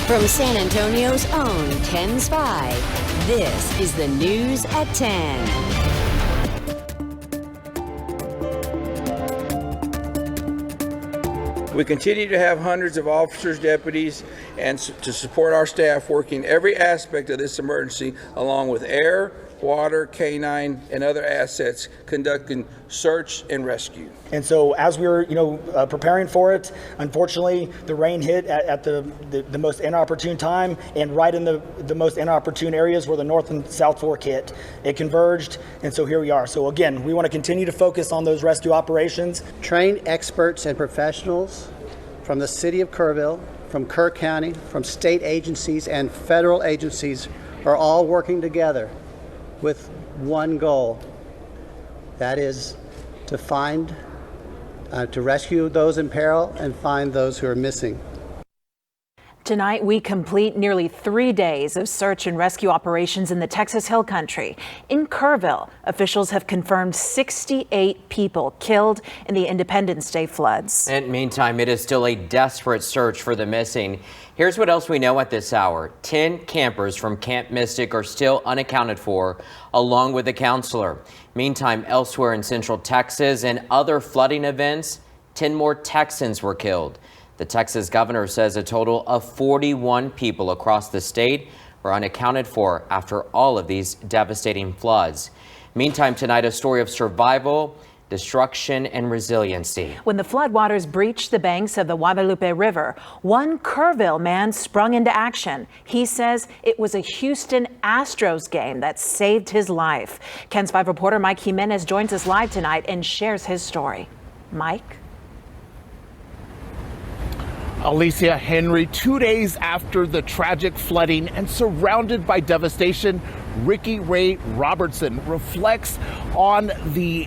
From San Antonio's own KENS 5, this is the News at 10. We continue to have hundreds of officers, deputies, and to support our staff working every aspect of this emergency, along with air, water, K9, and other assets, conducting search and rescue. And so as we were, preparing for it, unfortunately, the rain hit at the most inopportune time, and right in the most inopportune areas where the North and South Fork hit. It converged, and so here we are. So again, we want to continue to focus on those rescue operations. Trained experts and professionals from the city of Kerrville, from Kerr County, from state agencies and federal agencies are all working together with one goal. That is to rescue those in peril and find those who are missing. Tonight, we complete nearly 3 days of search and rescue operations in the Texas Hill Country. In Kerrville, officials have confirmed 68 people killed in the Independence Day floods. And meantime, it is still a desperate search for the missing. Here's what else we know at this hour. 10 campers from Camp Mystic are still unaccounted for, along with a counselor. Meantime, elsewhere in Central Texas and other flooding events, 10 more Texans were killed. The Texas governor says a total of 41 people across the state were unaccounted for after all of these devastating floods. Meantime, tonight, a story of survival, destruction, and resiliency. When the floodwaters breached the banks of the Guadalupe River, one Kerrville man sprung into action. He says it was a Houston Astros game that saved his life. KENS 5 reporter Mike Jimenez joins us live tonight and shares his story. Mike? Alicia Henry, 2 days after the tragic flooding and surrounded by devastation, Ricky Ray Robertson reflects on the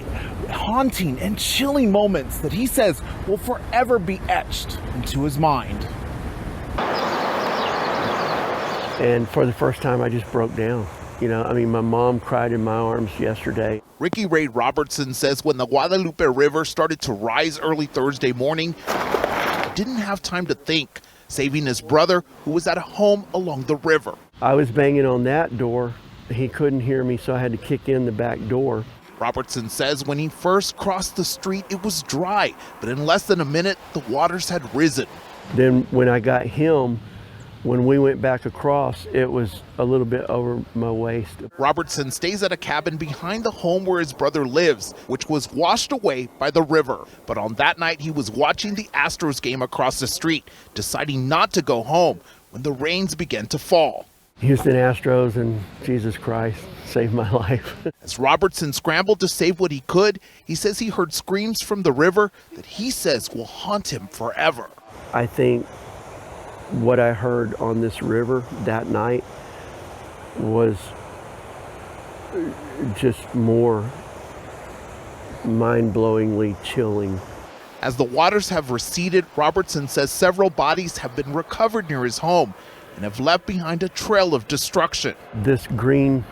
haunting and chilling moments that he says will forever be etched into his mind. And for the first time, I just broke down. My mom cried in my arms yesterday. Ricky Ray Robertson says when the Guadalupe River started to rise early Thursday morning, didn't have time to think, saving his brother who was at home along the river. I was banging on that door. He couldn't hear me, so I had to kick in the back door. Robertson says when he first crossed the street, it was dry, but in less than a minute, the waters had risen. Then when I got him, when we went back across, it was a little bit over my waist. Robertson stays at a cabin behind the home where his brother lives, which was washed away by the river. But on that night, he was watching the Astros game across the street, deciding not to go home when the rains began to fall. Houston Astros and Jesus Christ saved my life. As Robertson scrambled to save what he could, he says he heard screams from the river that he says will haunt him forever. I think what I heard on this river that night was just more mind-blowingly chilling. As the waters have receded, Robertson says several bodies have been recovered near his home and have left behind a trail of destruction. This green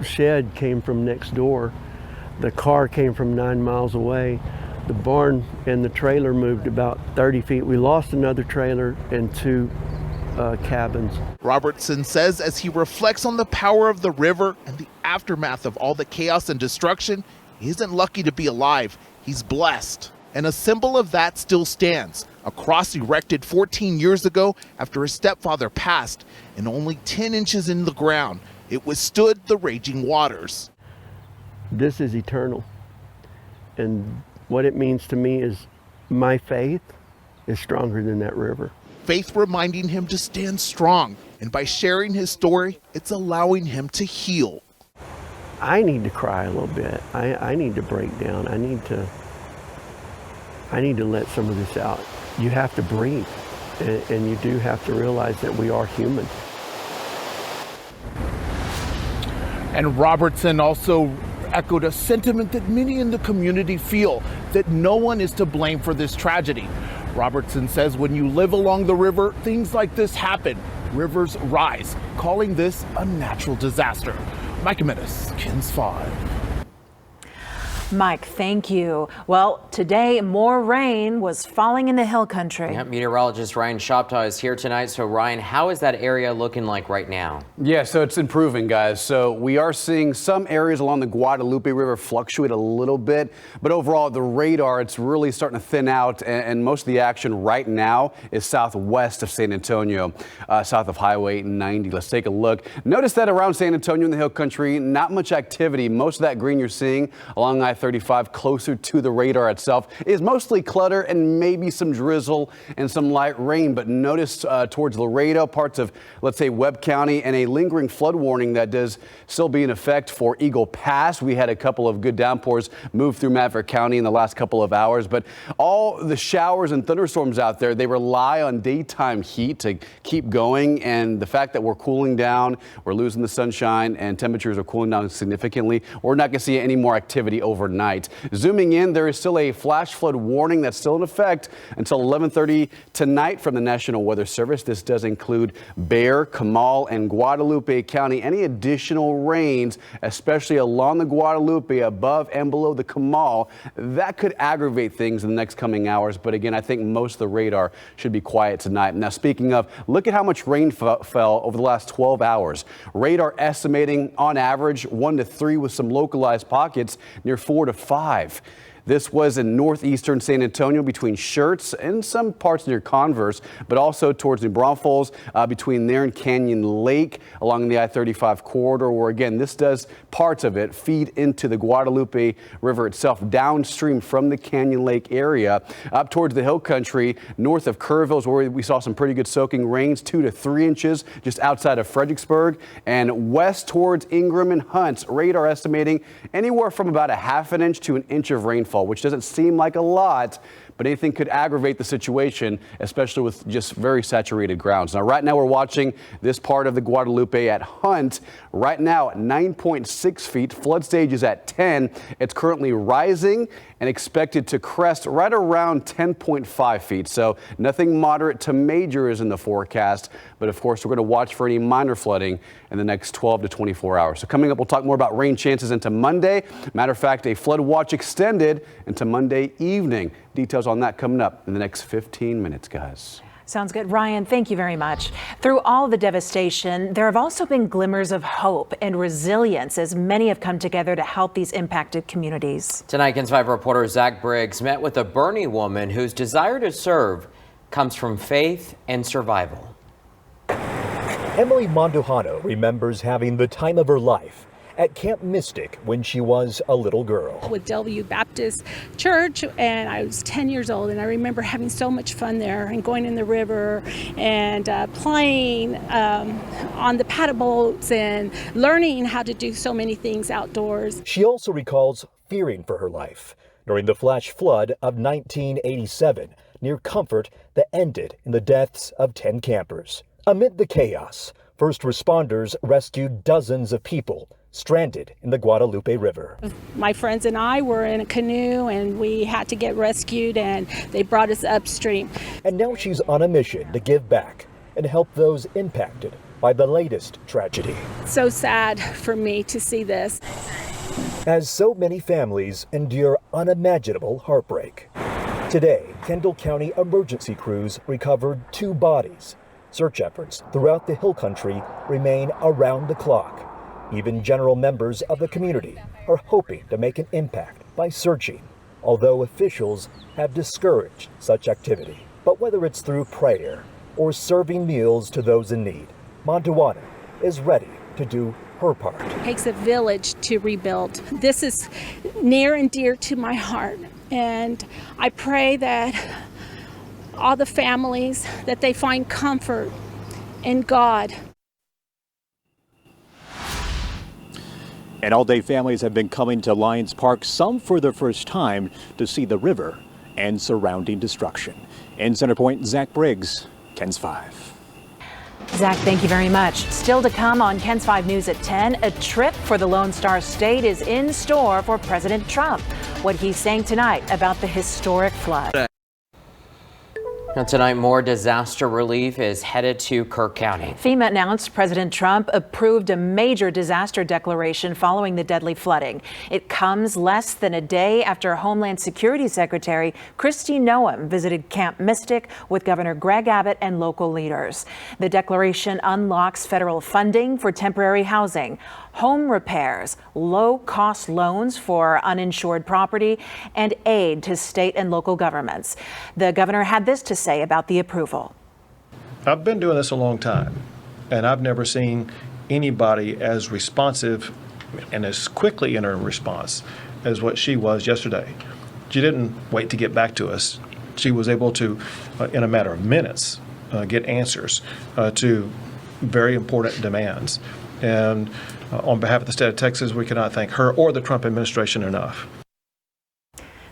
shed came from next door. The car came from 9 miles away. The barn and the trailer moved about 30 feet. We lost another trailer and 2 cabins. Robertson says as he reflects on the power of the river and the aftermath of all the chaos and destruction, he isn't lucky to be alive. He's blessed. And a symbol of that still stands. A cross erected 14 years ago after his stepfather passed, and only 10 inches in the ground, it withstood the raging waters. This is eternal. And what it means to me is my faith is stronger than that river. Faith reminding him to stand strong, and by sharing his story, it's allowing him to heal. I need to cry a little bit. I need to break down. I need to let some of this out. You have to breathe, and you do have to realize that we are human. And Robertson also echoed a sentiment that many in the community feel, that no one is to blame for this tragedy. Robertson says when you live along the river, things like this happen. Rivers rise, calling this a natural disaster. Mike Jimenez, KENS 5. Mike, thank you. Well, today more rain was falling in the hill country. Yep, meteorologist Ryan Shoptaw is here tonight. So Ryan, how is that area looking like right now? Yeah, so it's improving, guys. So we are seeing some areas along the Guadalupe River fluctuate a little bit, but overall the radar, it's really starting to thin out, and most of the action right now is southwest of San Antonio, south of Highway 90. Let's take a look. Notice that around San Antonio in the hill country, not much activity. Most of that green you're seeing along I-35 closer to the radar itself is mostly clutter and maybe some drizzle and some light rain. But notice towards Laredo, parts of, let's say, Webb County, and a lingering flood warning that does still be in effect for Eagle Pass. We had a couple of good downpours move through Maverick County in the last couple of hours, but all the showers and thunderstorms out there, they rely on daytime heat to keep going. And the fact that we're cooling down, we're losing the sunshine, and temperatures are cooling down significantly, we're not going to see any more activity overnight. Zooming in, there is still a flash flood warning that's still in effect until 11:30 tonight from the National Weather Service. This does include Bexar, Comal, and Guadalupe County. Any additional rains, especially along the Guadalupe above and below the Comal, that could aggravate things in the next coming hours. But again, I think most of the radar should be quiet tonight. Now, speaking of, look at how much rain fell over the last 12 hours. Radar estimating on average 1 to 3 with some localized pockets near 4 to 5. This was in northeastern San Antonio between Schertz and some parts near Converse, but also towards New Braunfels, between there and Canyon Lake along the I-35 corridor, where again, this does parts of it feed into the Guadalupe River itself downstream from the Canyon Lake area. Up towards the hill country, north of Kerrville is where we saw some pretty good soaking rains, 2 to 3 inches just outside of Fredericksburg, and west towards Ingram and Hunts, radar estimating anywhere from about a ½ inch to an inch of rainfall, which doesn't seem like a lot, but anything could aggravate the situation, especially with just very saturated grounds. Now, right now we're watching this part of the Guadalupe at Hunt. Right now at 9.6 feet, flood stage is at 10. It's currently rising and expected to crest right around 10.5 feet. So nothing moderate to major is in the forecast, but of course we're going to watch for any minor flooding in the next 12 to 24 hours. So coming up, we'll talk more about rain chances into Monday. Matter of fact, a flood watch extended into Monday evening. Details on that coming up in the next 15 minutes, guys. Sounds good. Ryan, thank you very much. Through all the devastation, there have also been glimmers of hope and resilience as many have come together to help these impacted communities. Tonight, KENS 5 reporter Zach Briggs met with a Bernie woman whose desire to serve comes from faith and survival. Emily Mondujano remembers having the time of her life at Camp Mystic when she was a little girl. With Delview Baptist Church, and I was 10 years old, and I remember having so much fun there and going in the river and playing on the paddle boats and learning how to do so many things outdoors. She also recalls fearing for her life during the flash flood of 1987 near Comfort that ended in the deaths of 10 campers. Amid the chaos, first responders rescued dozens of people stranded in the Guadalupe River. My friends and I were in a canoe and we had to get rescued, and they brought us upstream. And now she's on a mission to give back and help those impacted by the latest tragedy. So sad for me to see this. As so many families endure unimaginable heartbreak. Today, Kendall County emergency crews recovered 2 bodies. Search efforts throughout the hill country remain around the clock. Even general members of the community are hoping to make an impact by searching, although officials have discouraged such activity. But whether it's through prayer or serving meals to those in need, Mondujano is ready to do her part. It takes a village to rebuild. This is near and dear to my heart, and I pray that all the families, that they find comfort in God. And all day families have been coming to Lions Park, some for the first time, to see the river and surrounding destruction. In Center Point, Zach Briggs, KENS 5. Zach, thank you very much. Still to come on KENS 5 News at 10, a trip for the Lone Star State is in store for President Trump. What he's saying tonight about the historic flood. Now tonight, more disaster relief is headed to Kirk County. FEMA announced President Trump approved a major disaster declaration following the deadly flooding. It comes less than a day after Homeland Security Secretary Kristi Noem visited Camp Mystic with Governor Greg Abbott and local leaders. The declaration unlocks federal funding for temporary housing, home repairs, low-cost loans for uninsured property, and aid to state and local governments. The governor had this to say about the approval. I've been doing this a long time, and I've never seen anybody as responsive and as quickly in her response as what she was yesterday. She didn't wait to get back to us. She was able to, in a matter of minutes, get answers to very important demands. And on behalf of the state of Texas, we cannot thank her or the Trump administration enough.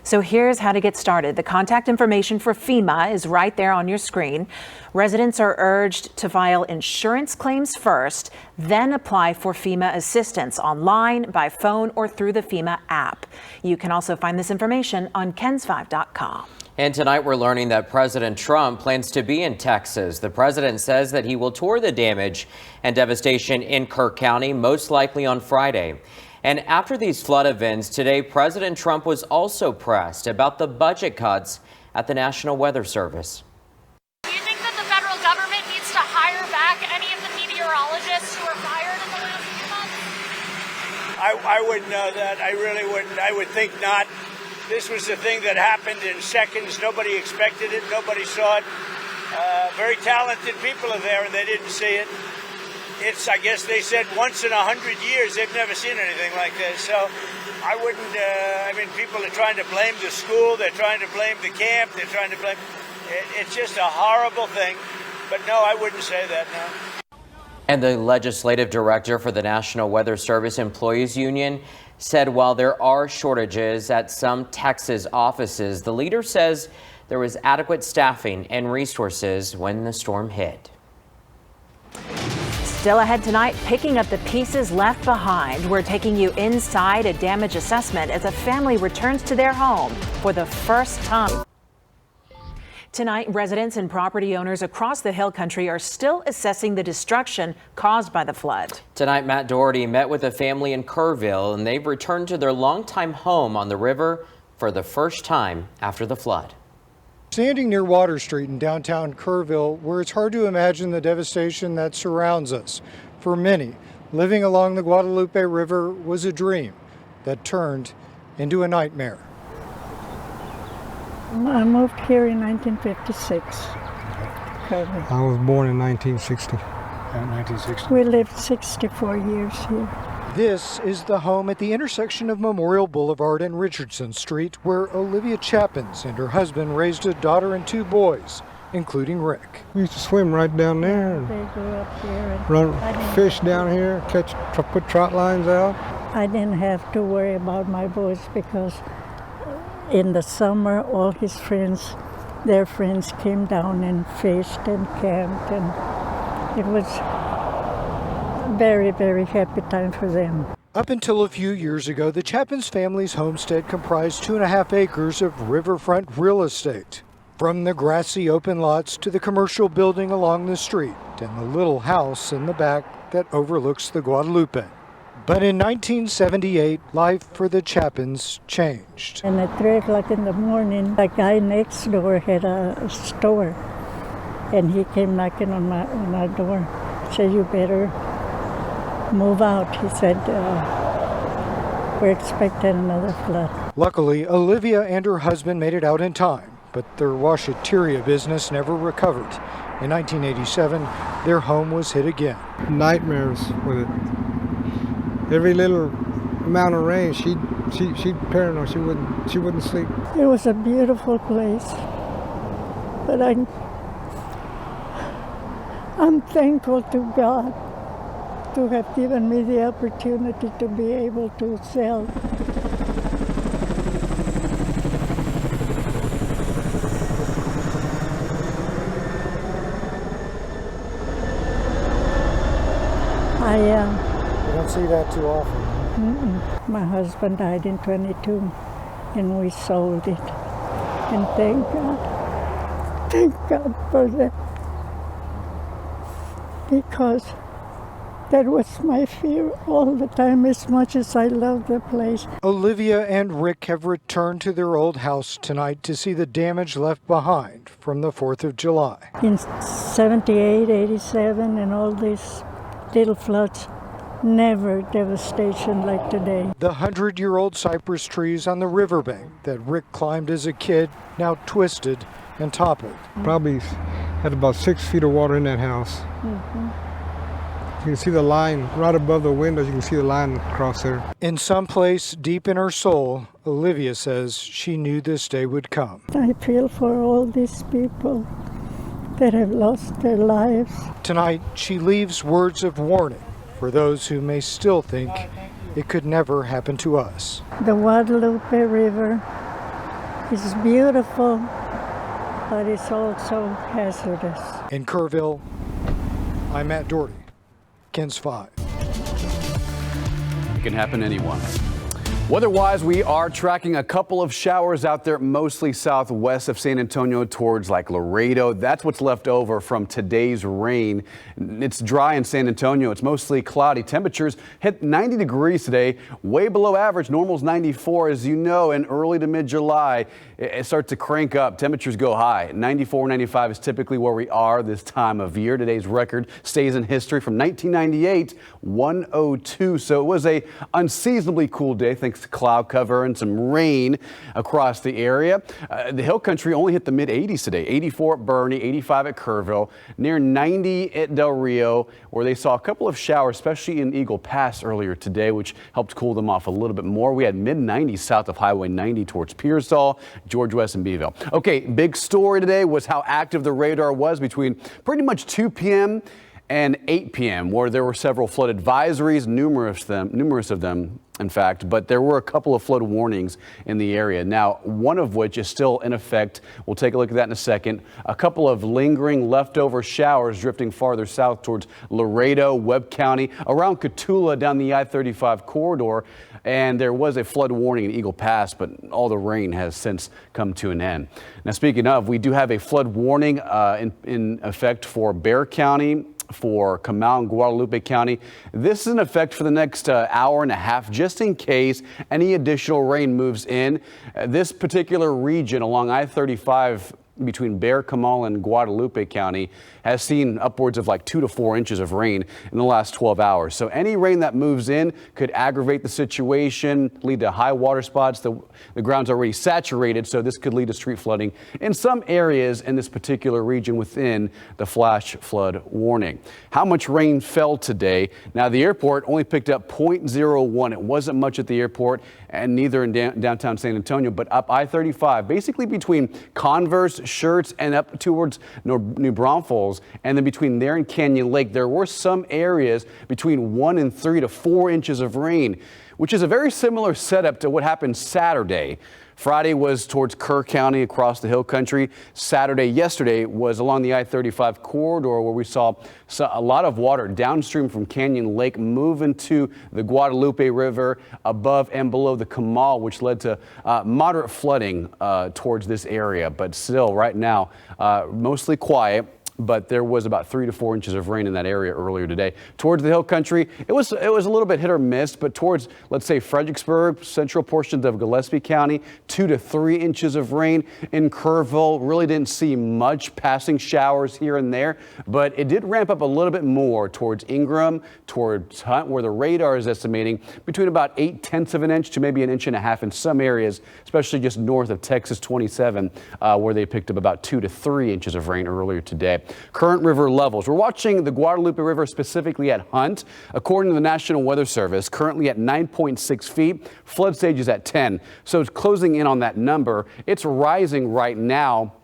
So here's how to get started. The contact information for FEMA is right there on your screen. Residents are urged to file insurance claims first, then apply for FEMA assistance online, by phone, or through the FEMA app. You can also find this information on KENS5.com. And tonight we're learning that President Trump plans to be in Texas. The president says that he will tour the damage and devastation in Kirk County, most likely on Friday. And after these flood events today, President Trump was also pressed about the budget cuts at the National Weather Service. Do you think that the federal government needs to hire back any of the meteorologists who were fired in the last few months? I wouldn't know that. I really wouldn't. I would think not. This was the thing that happened in seconds. Nobody expected it. Nobody saw it. Very talented people are there, and they didn't see it. It's, I guess they said once in 100 years, they've never seen anything like this. So I wouldn't, I mean, people are trying to blame the school. They're trying to blame the camp. They're trying to blame, it's just a horrible thing. But no, I wouldn't say that, no. And the legislative director for the National Weather Service Employees Union said while there are shortages at some Texas offices, the leader says there was adequate staffing and resources when the storm hit. Still ahead tonight, picking up the pieces left behind. We're taking you inside a damage assessment as a family returns to their home for the first time. Tonight, residents and property owners across the Hill Country are still assessing the destruction caused by the flood. Tonight, Matt Doherty met with a family in Kerrville, and they've returned to their longtime home on the river for the first time after the flood. Standing near Water Street in downtown Kerrville, where it's hard to imagine the devastation that surrounds us. For many, living along the Guadalupe River was a dream that turned into a nightmare. I moved here in 1956. I was born in 1960. We lived 64 years here. This is the home at the intersection of Memorial Boulevard and Richardson Street, where Olivia Chappins and her husband raised a daughter and two boys, including Rick. We used to swim right down there, They grew up here. And run fish down here, put trot lines out. I didn't have to worry about my boys because in the summer, all his friends, their friends came down and fished and camped, and it was very, very happy time for them. Up until a few years ago, the Chappins family's homestead comprised 2.5 acres of riverfront real estate. From the grassy open lots to the commercial building along the street and the little house in the back that overlooks the Guadalupe. But in 1978, life for the Chappins changed. And at 3 o'clock in the morning, the guy next door had a store, and he came knocking on our door. Said, "You better move out." He said, "We're expecting another flood." Luckily, Olivia and her husband made it out in time, but their washateria business never recovered. In 1987, their home was hit again. Nightmares with it. Every little amount of rain, she'd paranoid. She wouldn't sleep. It was a beautiful place, but I'm thankful to God to have given me the opportunity to be able to sell. You don't see that too often. My husband died in 22, and we sold it. And thank God. Thank God for that. Because that was my fear all the time, as much as I love the place. Olivia and Rick have returned to their old house tonight to see the damage left behind from the 4th of July. In 78, 87, and all these little floods, never devastation like today. The 100-year-old cypress trees on the riverbank that Rick climbed as a kid now twisted and toppled. Probably had about 6 feet of water in that house. Mm-hmm. You can see the line right above the windows. You can see the line across there. In some place deep in her soul, Olivia says she knew this day would come. I feel for all these people that have lost their lives. Tonight, she leaves words of warning for those who may still think it could never happen to us. The Guadalupe River is beautiful, but it's also hazardous. In Kerrville, I'm Matt Doherty, KENS 5. It can happen to anyone. Weather-wise, we are tracking a couple of showers out there, mostly southwest of San Antonio towards like Laredo. That's what's left over from today's rain. It's dry in San Antonio. It's mostly cloudy. Temperatures hit 90 degrees today, way below average. Normal's 94, as you know, in early to mid-July. It starts to crank up. Temperatures go high. 94, 95 is typically where we are this time of year. Today's record stays in history from 1998, 102. So it was a unseasonably cool day, thanks to cloud cover and some rain across the area. The hill country only hit the mid-80s today. 84 at Bernie, 85 at Kerrville, near 90 at Del Rio, where they saw a couple of showers, especially in Eagle Pass earlier today, which helped cool them off a little bit more. We had mid-90s south of Highway 90 towards Pearsall, George West, and Beeville. Okay, big story today was how active the radar was between pretty much 2 p.m. and 8 p.m., where there were several flood advisories, numerous of them, in fact, but there were a couple of flood warnings in the area. Now, one of which is still in effect. We'll take a look at that in a second. A couple of lingering leftover showers drifting farther south towards Laredo, Webb County, around Cotulla down the I-35 corridor. And there was a flood warning in Eagle Pass, but all the rain has since come to an end. Now, speaking of, we do have a flood warning in effect for Bexar County, for Comal and Guadalupe County. This is in effect for the next hour and a half, just in case any additional rain moves in. This particular region along I-35 between Bexar, Comal, and Guadalupe County has seen upwards of like 2 to 4 inches of rain in the last 12 hours. So any rain that moves in could aggravate the situation, lead to high water spots. The ground's already saturated, so this could lead to street flooding in some areas in this particular region within the flash flood warning. How much rain fell today? Now, the airport only picked up 0.01. It wasn't much at the airport, and neither in downtown San Antonio, but up I-35, basically between Converse, Shirts, and up towards New Braunfels. And then between there and Canyon Lake, there were some areas between 1 and 3 to 4 inches of rain, which is a very similar setup to what happened Saturday. Friday was towards Kerr County across the hill country. Yesterday was along the I-35 corridor, where we saw a lot of water downstream from Canyon Lake move into the Guadalupe River above and below the Comal, which led to moderate flooding towards this area. But still, right now, mostly quiet. But there was about 3 to 4 inches of rain in that area earlier today. Towards the hill country, it was a little bit hit or miss, but towards, let's say, Fredericksburg, central portions of Gillespie County, 2 to 3 inches of rain. In Kerrville, really didn't see much, passing showers here and there, but it did ramp up a little bit more towards Ingram, towards Hunt, where the radar is estimating between about 0.8 of an inch to maybe 1.5 inches in some areas, especially just north of Texas 27, where they picked up about 2 to 3 inches of rain earlier today. Current river levels. We're watching the Guadalupe River, specifically at Hunt. According to the National Weather Service, currently at 9.6 feet. Flood stage is at 10. So it's closing in on that number. It's rising right now.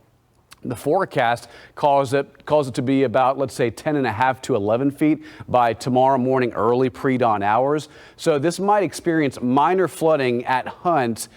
The forecast calls it to be about, let's say, 10.5 to 11 feet by tomorrow morning, early pre-dawn hours. So this might experience minor flooding at Hunt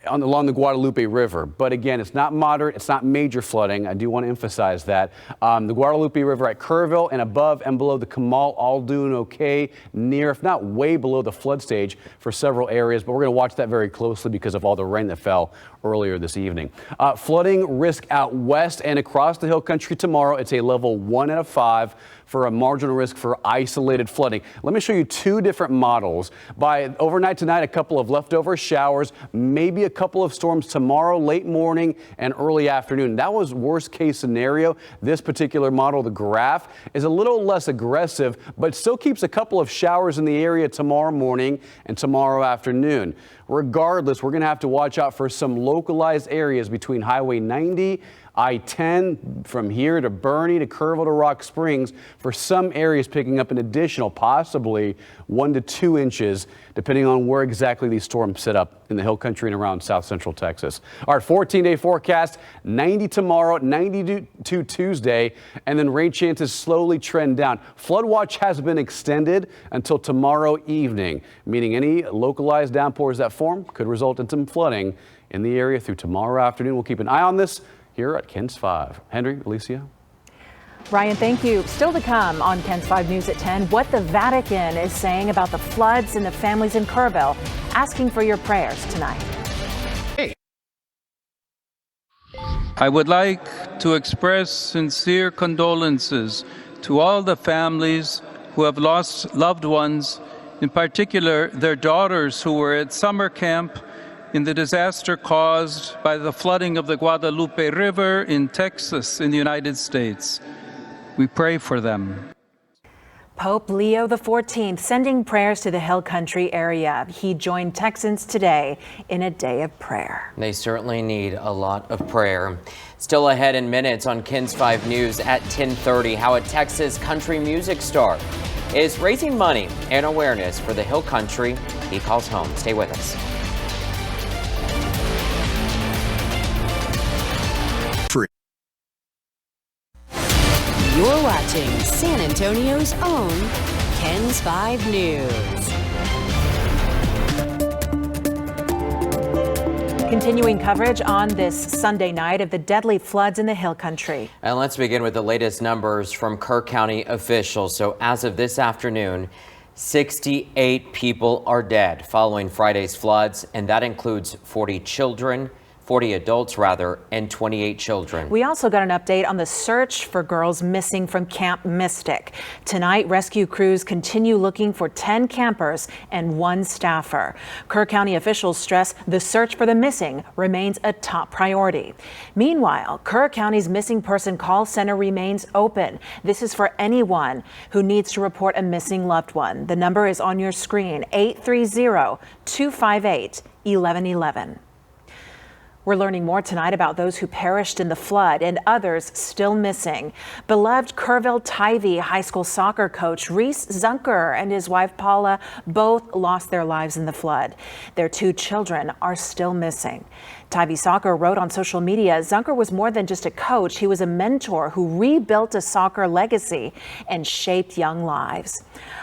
along the Guadalupe River. But again, it's not moderate, it's not major flooding. I do want to emphasize that. The Guadalupe River at Kerrville and above and below the Kamal, all doing okay, near, if not way below the flood stage for several areas. But we're going to watch that very closely because of all the rain that fell earlier this evening. Flooding risk out west and across the hill country tomorrow. It's a level 1 out of 5 for a marginal risk for isolated flooding. Let me show you two different models. By overnight tonight, a couple of leftover showers, maybe a couple of storms tomorrow, late morning and early afternoon. That was worst case scenario. This particular model, the graph, is a little less aggressive, but still keeps a couple of showers in the area tomorrow morning and tomorrow afternoon. Regardless, we're going to have to watch out for some localized areas between Highway 90, I-10 from here to Bernie to Kerrville to Rock Springs for some areas picking up an additional possibly 1 to 2 inches, depending on where exactly these storms set up in the hill country and around south central Texas. Our 14-day forecast, 90 tomorrow, 92 Tuesday, and then rain chances slowly trend down. Flood watch has been extended until tomorrow evening, meaning any localized downpours that form could result in some flooding in the area through tomorrow afternoon. We'll keep an eye on this here at KENS 5. Henry, Alicia. Ryan, thank you. Still to come on KENS 5 News at 10, what the Vatican is saying about the floods and the families in Kerrville, asking for your prayers tonight. I would like to express sincere condolences to all the families who have lost loved ones, in particular their daughters who were at summer camp in the disaster caused by the flooding of the Guadalupe River in Texas in the United States. We pray for them. Pope Leo XIV sending prayers to the Hill Country area. He joined Texans today in a day of prayer. They certainly need a lot of prayer. Still ahead in minutes on KENS 5 News at 10:30, how a Texas country music star is raising money and awareness for the Hill Country he calls home. Stay with us. You're watching San Antonio's own KENS 5 News. Continuing coverage on this Sunday night of the deadly floods in the Hill Country. And let's begin with the latest numbers from Kerr County officials. So as of this afternoon, 68 people are dead following Friday's floods, and that includes 40 adults and 28 children. We also got an update on the search for girls missing from Camp Mystic. Tonight, rescue crews continue looking for 10 campers and 1 staffer. Kerr County officials stress the search for the missing remains a top priority. Meanwhile, Kerr County's missing person call center remains open. This is for anyone who needs to report a missing loved one. The number is on your screen, 830-258-1111. We're learning more tonight about those who perished in the flood and others still missing. Beloved Kerrville-Tivy High School soccer coach Reese Zunker and his wife Paula both lost their lives in the flood. Their 2 children are still missing. Tivy Soccer wrote on social media, Zunker was more than just a coach. He was a mentor who rebuilt a soccer legacy and shaped young lives.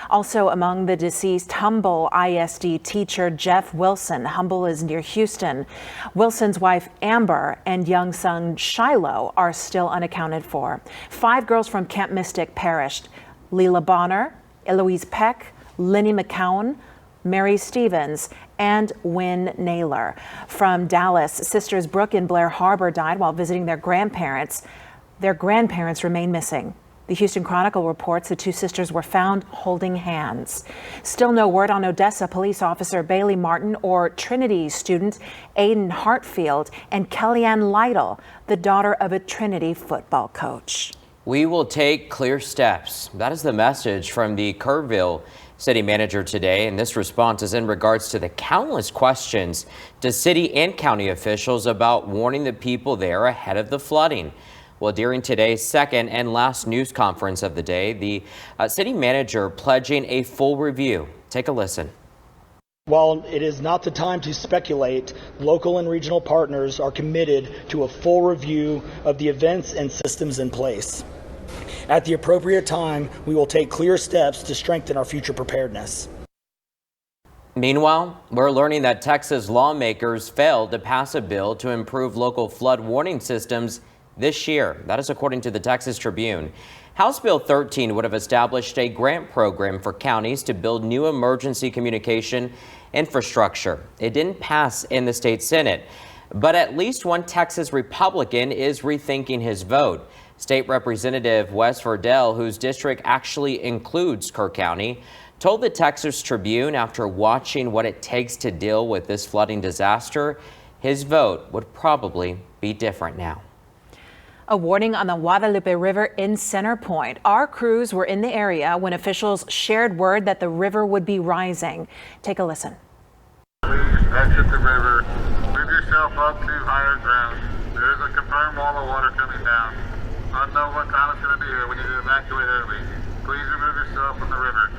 Also among the deceased, Humble ISD teacher Jeff Wilson. Humble is near Houston. Wilson's wife Amber and young son Shiloh are still unaccounted for. 5 girls from Camp Mystic perished. Leela Bonner, Eloise Peck, Lenny McCown, Mary Stevens, and Wynn Naylor. From Dallas, sisters Brooke and Blair Harbor died while visiting their grandparents. Their grandparents remain missing. The Houston Chronicle reports the 2 sisters were found holding hands. Still no word on Odessa police officer Bailey Martin or Trinity student Aiden Hartfield and Kellyanne Lytle, the daughter of a Trinity football coach. We will take clear steps. That is the message from the Kerrville city manager today, and this response is in regards to the countless questions to city and county officials about warning the people there ahead of the flooding. Well, during today's second and last news conference of the day, the city manager pledging a full review. Take a listen. While it is not the time to speculate, local and regional partners are committed to a full review of the events and systems in place. At the appropriate time, we will take clear steps to strengthen our future preparedness. Meanwhile, we're learning that Texas lawmakers failed to pass a bill to improve local flood warning systems this year. That is according to the Texas Tribune. House Bill 13 would have established a grant program for counties to build new emergency communication infrastructure. It didn't pass in the state Senate, but at least one Texas Republican is rethinking his vote. State Representative Wes Verdell, whose district actually includes Kerr County, told the Texas Tribune after watching what it takes to deal with this flooding disaster, his vote would probably be different now. A warning on the Guadalupe River in Center Point. Our crews were in the area when officials shared word that the river would be rising. Take a listen. Please exit the river. Move yourself up to higher ground. There is a confirmed wall of water coming down. Unknown what time it's going to be here. We need to evacuate early. Please remove yourself from the river.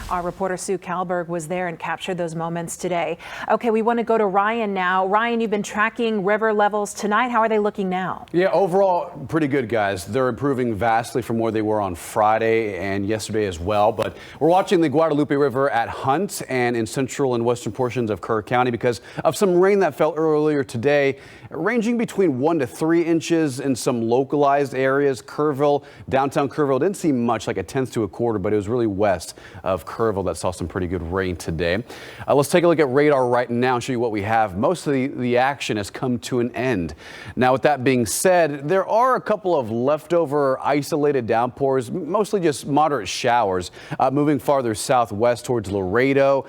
Our reporter Sue Kalberg was there and captured those moments today. Okay, we want to go to Ryan now. Ryan, you've been tracking river levels tonight. How are they looking now? Yeah, overall, pretty good, guys. They're improving vastly from where they were on Friday and yesterday as well. But we're watching the Guadalupe River at Hunt and in central and western portions of Kerr County because of some rain that fell earlier today, ranging between 1 to 3 inches in some localized areas. Kerrville, downtown Kerrville, didn't see much, like 1/10 to 1/4, but it was really west of Kerrville that saw some pretty good rain today. Let's take a look at radar right now and show you what we have. Most of the action has come to an end. Now, with that being said, there are a couple of leftover isolated downpours, mostly just moderate showers, moving farther southwest towards Laredo,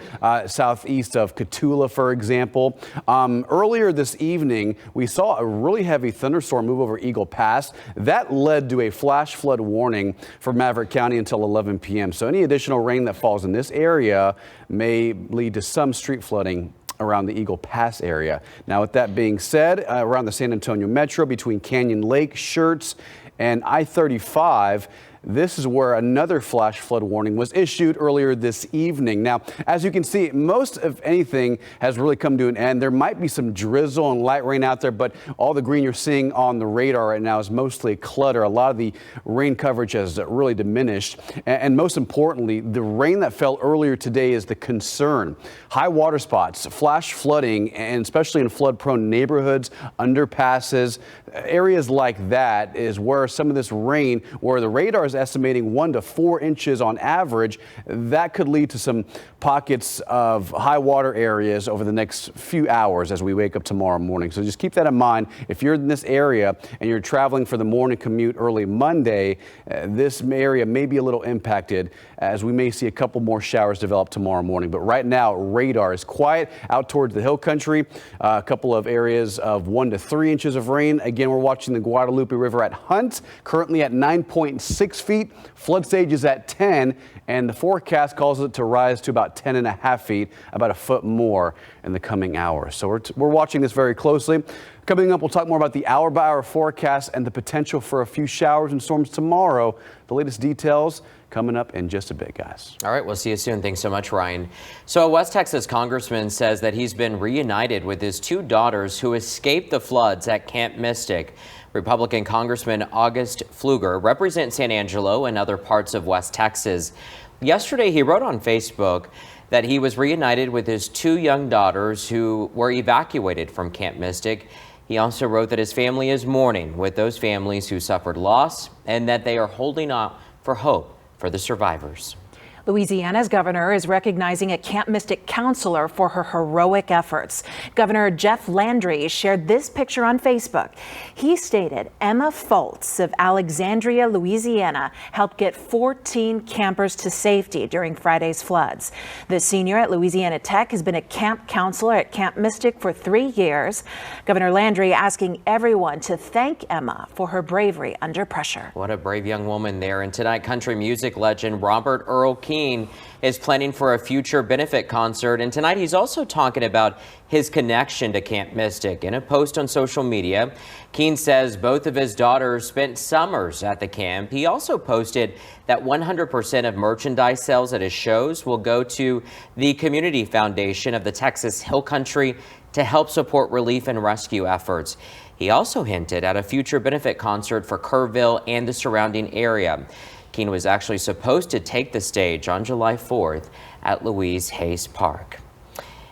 southeast of Cotulla, for example. Earlier this evening, we saw a really heavy thunderstorm move over Eagle Pass. That led to a flash flood warning for Maverick County until 11 p.m. So any additional rain that falls in this area may lead to some street flooding around the Eagle Pass area. Now, with that being said, around the San Antonio Metro between Canyon Lake, Schertz, and I-35, this is where another flash flood warning was issued earlier this evening. Now, as you can see, most of anything has really come to an end. There might be some drizzle and light rain out there, but all the green you're seeing on the radar right now is mostly clutter. A lot of the rain coverage has really diminished. And most importantly, the rain that fell earlier today is the concern. High water spots, flash flooding, and especially in flood-prone neighborhoods, underpasses, areas like that is where some of this rain, where the radar is estimating 1 to 4 inches on average, that could lead to some pockets of high water areas over the next few hours as we wake up tomorrow morning. So just keep that in mind. If you're in this area and you're traveling for the morning commute early Monday, this area may be a little impacted as we may see a couple more showers develop tomorrow morning. But right now, radar is quiet out towards the hill country. A couple of areas of 1 to 3 inches of rain. Again, we're watching the Guadalupe River at Hunt, currently at 9.6 feet. Flood stage is at 10, and the forecast calls it to rise to about 10.5 feet, about a foot more in the coming hours. So we're watching this very closely. Coming up, we'll talk more about the hour-by-hour forecast and the potential for a few showers and storms tomorrow. The latest details coming up in just a bit, guys. All right, we'll see you soon. Thanks so much, Ryan. So a West Texas congressman says that he's been reunited with his 2 daughters who escaped the floods at Camp Mystic. Republican Congressman August Pfluger represents San Angelo and other parts of West Texas. Yesterday, he wrote on Facebook that he was reunited with his 2 young daughters who were evacuated from Camp Mystic. He also wrote that his family is mourning with those families who suffered loss and that they are holding out for hope for the survivors. Louisiana's governor is recognizing a Camp Mystic counselor for her heroic efforts. Governor Jeff Landry shared this picture on Facebook. He stated Emma Foltz of Alexandria, Louisiana, helped get 14 campers to safety during Friday's floods. The senior at Louisiana Tech has been a camp counselor at Camp Mystic for 3 years. Governor Landry asking everyone to thank Emma for her bravery under pressure. What a brave young woman there. And tonight, country music legend Robert Earl Keen is planning for a future benefit concert, and tonight he's also talking about his connection to Camp Mystic. In a post on social media, Keen says both of his daughters spent summers at the camp. He also posted that 100% of merchandise sales at his shows will go to the Community Foundation of the Texas Hill Country to help support relief and rescue efforts. He also hinted at a future benefit concert for Kerrville and the surrounding area. KENS was actually supposed to take the stage on July 4th at Louise Hayes Park.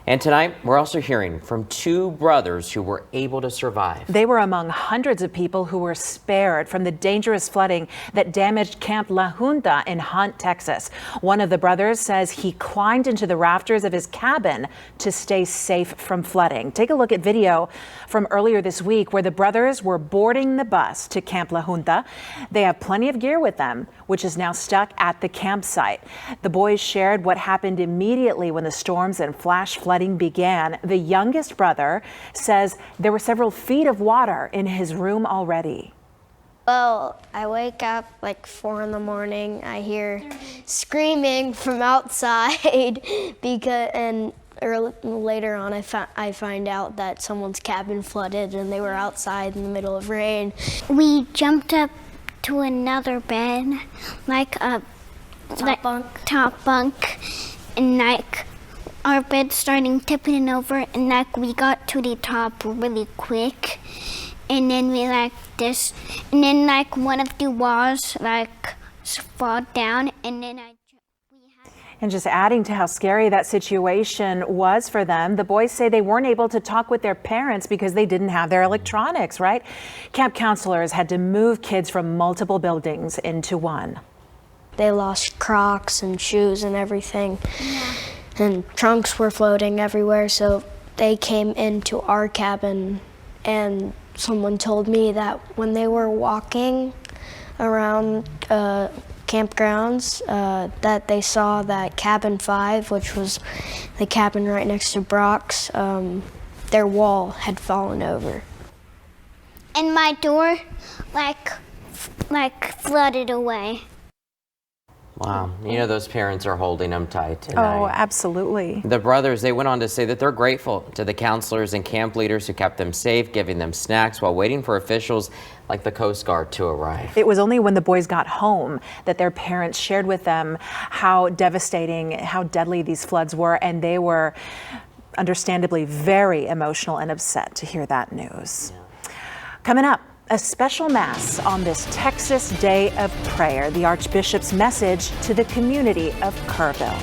And tonight, we're also hearing from two brothers who were able to survive. They were among hundreds of people who were spared from the dangerous flooding that damaged Camp La Junta in Hunt, Texas. One of the brothers says he climbed into the rafters of his cabin to stay safe from flooding. Take a look at video from earlier this week where the brothers were boarding the bus to Camp La Junta. They have plenty of gear with them, which is now stuck at the campsite. The boys shared what happened immediately when the storms and flash flooding began. The youngest brother says there were several feet of water in his room already. Well, I wake up like 4 in the morning. I hear screaming from outside and later on I find out that someone's cabin flooded and they were outside in the middle of rain. We jumped up to another bed, like a top bunk, and like our bed starting tipping over, and like we got to the top really quick, and then we like this, and then like one of the walls like fall down, and then And just adding to how scary that situation was for them, the boys say they weren't able to talk with their parents because they didn't have their electronics, right? Camp counselors had to move kids from multiple buildings into one. They lost Crocs and shoes and everything. Yeah. And trunks were floating everywhere, so they came into our cabin, and someone told me that when they were walking around campgrounds, that they saw that cabin 5, which was the cabin right next to Brock's, their wall had fallen over. And my door like flooded away. Wow. You know, those parents are holding them tight tonight. Oh, absolutely. The brothers, they went on to say that they're grateful to the counselors and camp leaders who kept them safe, giving them snacks while waiting for officials like the Coast Guard to arrive. It was only when the boys got home that their parents shared with them how devastating, how deadly these floods were, and they were understandably very emotional and upset to hear that news. Yeah. Coming up, a special mass on this Texas Day of Prayer, the Archbishop's message to the community of Kerrville.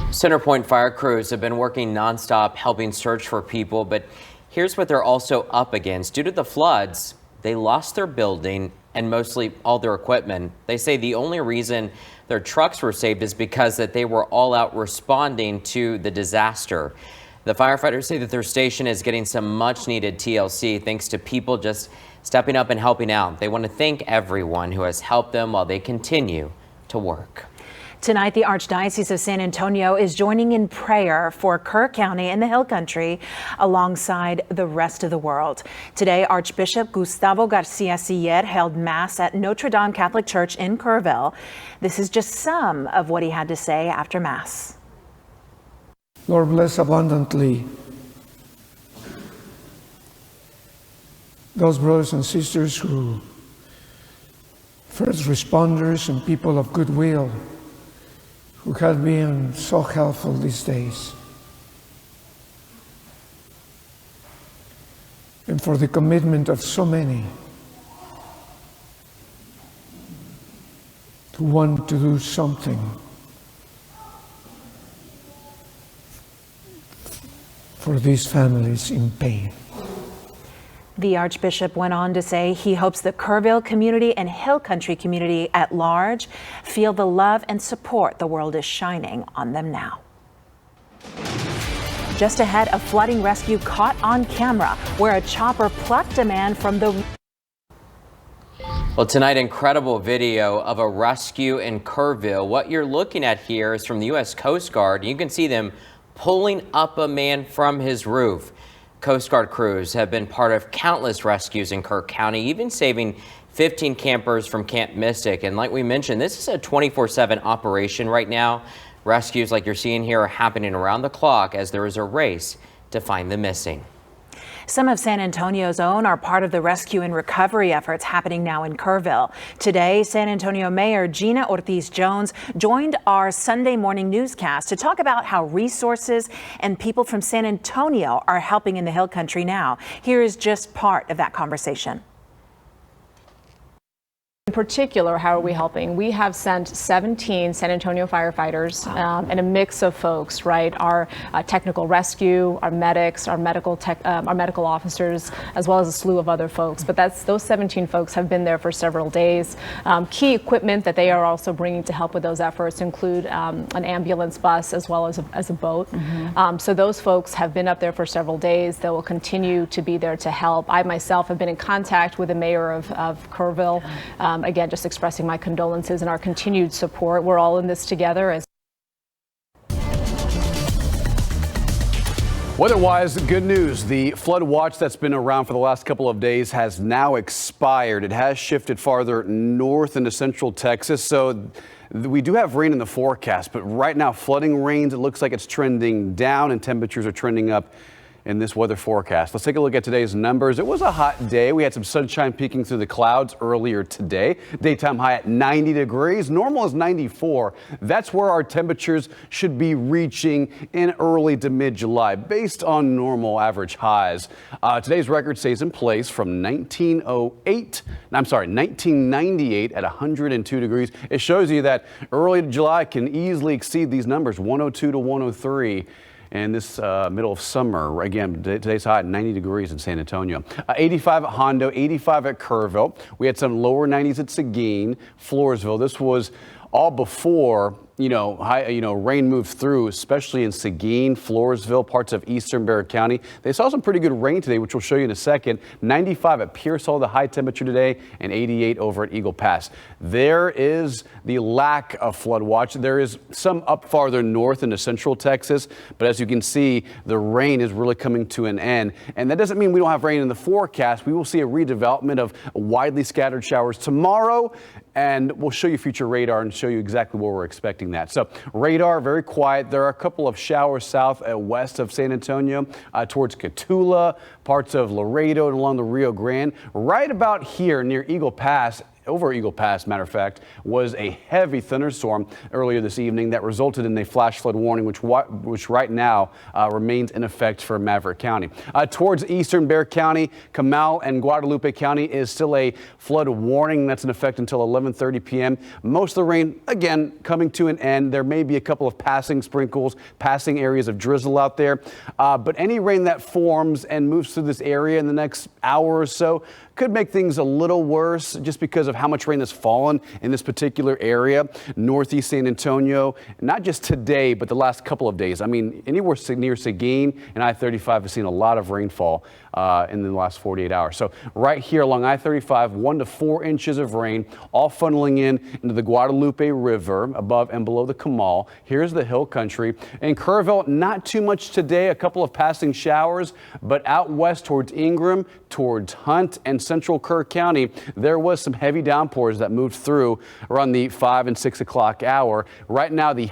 Centerpoint fire crews have been working nonstop helping search for people, but here's what they're also up against. Due to the floods, they lost their building and mostly all their equipment. They say the only reason their trucks were saved is because that they were all out responding to the disaster. The firefighters say that their station is getting some much needed TLC thanks to people just stepping up and helping out. They want to thank everyone who has helped them while they continue to work. Tonight, the Archdiocese of San Antonio is joining in prayer for Kerr County and the Hill Country alongside the rest of the world. Today, Archbishop Gustavo Garcia Siller held Mass at Notre Dame Catholic Church in Kerrville. This is just some of what he had to say after Mass. Lord, bless abundantly those brothers and sisters who, first responders and people of goodwill, who have been so helpful these days. And for the commitment of so many to want to do something for these families in pain. The Archbishop went on to say he hopes the Kerrville community and Hill Country community at large feel the love and support the world is shining on them now. Just ahead, a flooding rescue caught on camera where a chopper plucked a man from the... Well, tonight, incredible video of a rescue in Kerrville. What you're looking at here is from the U.S. Coast Guard. You can see them pulling up a man from his roof. Coast Guard crews have been part of countless rescues in Kerr County, even saving 15 campers from Camp Mystic. And like we mentioned, this is a 24/7 operation right now. Rescues like you're seeing here are happening around the clock as there is a race to find the missing. Some of San Antonio's own are part of the rescue and recovery efforts happening now in Kerrville. Today, San Antonio Mayor Gina Ortiz-Jones joined our Sunday morning newscast to talk about how resources and people from San Antonio are helping in the Hill Country now. Here is just part of that conversation. In particular, how are we helping? We have sent 17 San Antonio firefighters and a mix of folks, right? Our technical rescue, our medics, our medical officers, as well as a slew of other folks. But those 17 folks have been there for several days. Key equipment that they are also bringing to help with those efforts include an ambulance bus as well as a boat. So those folks have been up there for several days. They will continue to be there to help. I myself have been in contact with the mayor of Kerrville. Again, just expressing my condolences and our continued support. We're all in this together. Weather-wise, good news. The flood watch that's been around for the last couple of days has now expired. It has shifted farther north into central Texas, so we do have rain in the forecast, but right now flooding rains, it looks like it's trending down and temperatures are trending up in this weather forecast. Let's take a look at today's numbers. It was a hot day. We had some sunshine peeking through the clouds earlier today. Daytime high at 90 degrees. Normal is 94. That's where our temperatures should be reaching in early to mid-July based on normal average highs. Today's record stays in place from 1998 at 102 degrees. It shows you that early July can easily exceed these numbers, 102 to 103. In this middle of summer. Again, today's high at 90 degrees in San Antonio. 85 at Hondo, 85 at Kerrville. We had some lower 90s at Seguin, Floresville. This was all before rain moved through, especially in Seguin, Floresville, parts of eastern Bexar County. They saw some pretty good rain today, which we'll show you in a second. 95 at Pearsall, the high temperature today, and 88 over at Eagle Pass. There is the lack of flood watch. There is some up farther north into central Texas, but as you can see, the rain is really coming to an end. And that doesn't mean we don't have rain in the forecast. We will see a redevelopment of widely scattered showers tomorrow, and we'll show you future radar and show you exactly where we're expecting that. So radar, very quiet. There are a couple of showers south and west of San Antonio towards Cotulla, parts of Laredo and along the Rio Grande. Right about here near Eagle Pass, over Eagle Pass, matter of fact, was a heavy thunderstorm earlier this evening that resulted in a flash flood warning, which right now remains in effect for Maverick County. Towards eastern Bexar County, Comal and Guadalupe County is still a flood warning that's in effect until 11:30 p.m. Most of the rain, again, coming to an end. There may be a couple of passing sprinkles, passing areas of drizzle out there, but any rain that forms and moves through this area in the next hour or so could make things a little worse just because of how much rain has fallen in this particular area, northeast San Antonio, not just today, but the last couple of days. I mean, anywhere near Seguin and I-35 has seen a lot of rainfall in the last 48 hours. So right here along I-35, 1 to 4 inches of rain, all funneling into the Guadalupe River above and below the Comal. Here's the hill country. In Kerrville, not too much today, a couple of passing showers, but out west towards Ingram, towards Hunt and central Kerr County, there was some heavy downpours that moved through around the 5 and 6 o'clock hour. Right now, the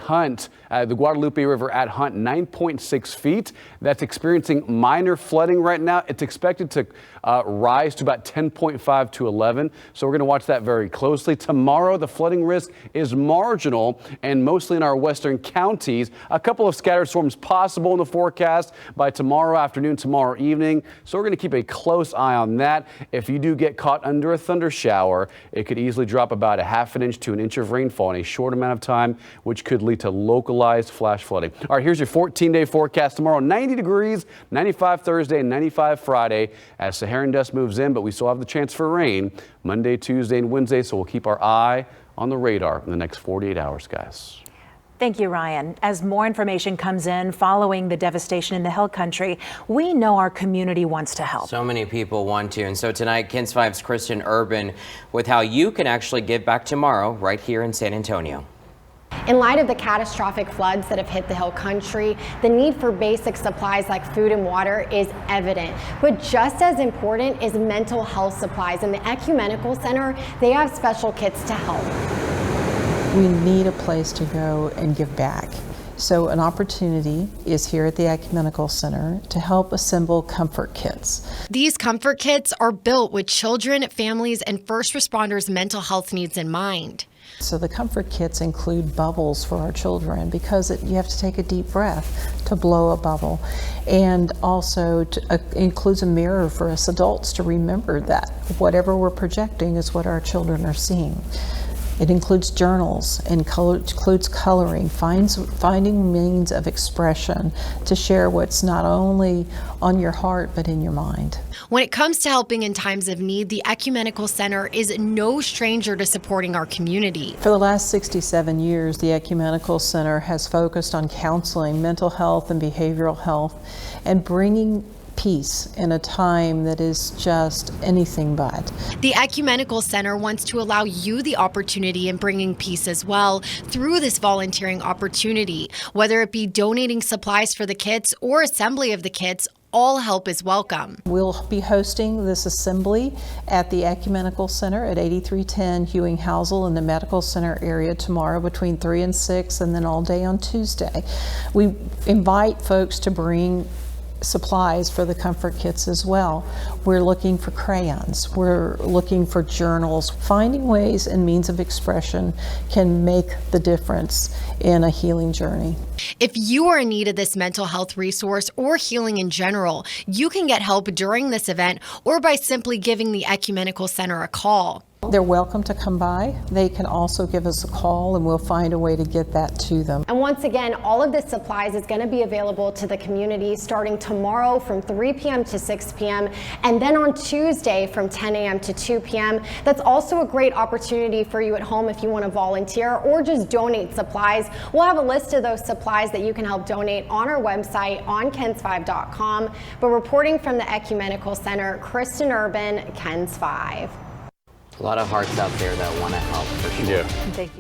Guadalupe River at Hunt, 9.6 feet. That's experiencing minor flooding right now. It's expected to rise to about 10.5 to 11. So we're going to watch that very closely. Tomorrow, the flooding risk is marginal and mostly in our western counties. A couple of scattered storms possible in the forecast by tomorrow afternoon, tomorrow evening. So we're going to keep a close eye on that. If you do get caught under a thunder shower, it could easily drop about a half an inch to an inch of rainfall in a short amount of time, which could lead to localized flash flooding. All right, here's your 14-day forecast tomorrow. 90 degrees, 95 Thursday, and 95 Friday as Saharan dust moves in, but we still have the chance for rain Monday, Tuesday, and Wednesday, so we'll keep our eye on the radar in the next 48 hours, guys. Thank you, Ryan. As more information comes in following the devastation in the Hill Country, we know our community wants to help. So many people want to. And so tonight, KENS 5's Kristen Urban with how you can actually give back tomorrow right here in San Antonio. In light of the catastrophic floods that have hit the Hill Country, the need for basic supplies like food and water is evident. But just as important is mental health supplies. In the Ecumenical Center, they have special kits to help. We need a place to go and give back. So an opportunity is here at the Ecumenical Center to help assemble comfort kits. These comfort kits are built with children, families, and first responders' mental health needs in mind. So the comfort kits include bubbles for our children because you have to take a deep breath to blow a bubble, and also includes a mirror for us adults to remember that whatever we're projecting is what our children are seeing. It includes journals and includes coloring, finding means of expression to share what's not only on your heart but in your mind. When it comes to helping in times of need, the Ecumenical Center is no stranger to supporting our community. For the last 67 years, the Ecumenical Center has focused on counseling, mental health, and behavioral health, and bringing peace in a time that is just anything but. The Ecumenical Center wants to allow you the opportunity in bringing peace as well through this volunteering opportunity. Whether it be donating supplies for the kits or assembly of the kits, all help is welcome. We'll be hosting this assembly at the Ecumenical Center at 8310 Hewing Housel in the Medical Center area tomorrow between 3 and 6, and then all day on Tuesday. We invite folks to bring supplies for the comfort kits as well. We're looking for crayons, we're looking for journals. Finding ways and means of expression can make the difference in a healing journey. If you are in need of this mental health resource or healing in general, you can get help during this event or by simply giving the Ecumenical Center a call. They're welcome to come by. They can also give us a call and we'll find a way to get that to them. And once again, all of this supplies is going to be available to the community starting tomorrow from 3 p.m. to 6 p.m. and then on Tuesday from 10 a.m. to 2 p.m. That's also a great opportunity for you at home if you want to volunteer or just donate supplies. We'll have a list of those supplies that you can help donate on our website on KENS5.com. But reporting from the Ecumenical Center, Kristen Urban, KENS 5. A lot of hearts out there that want to help for sure. Thank you.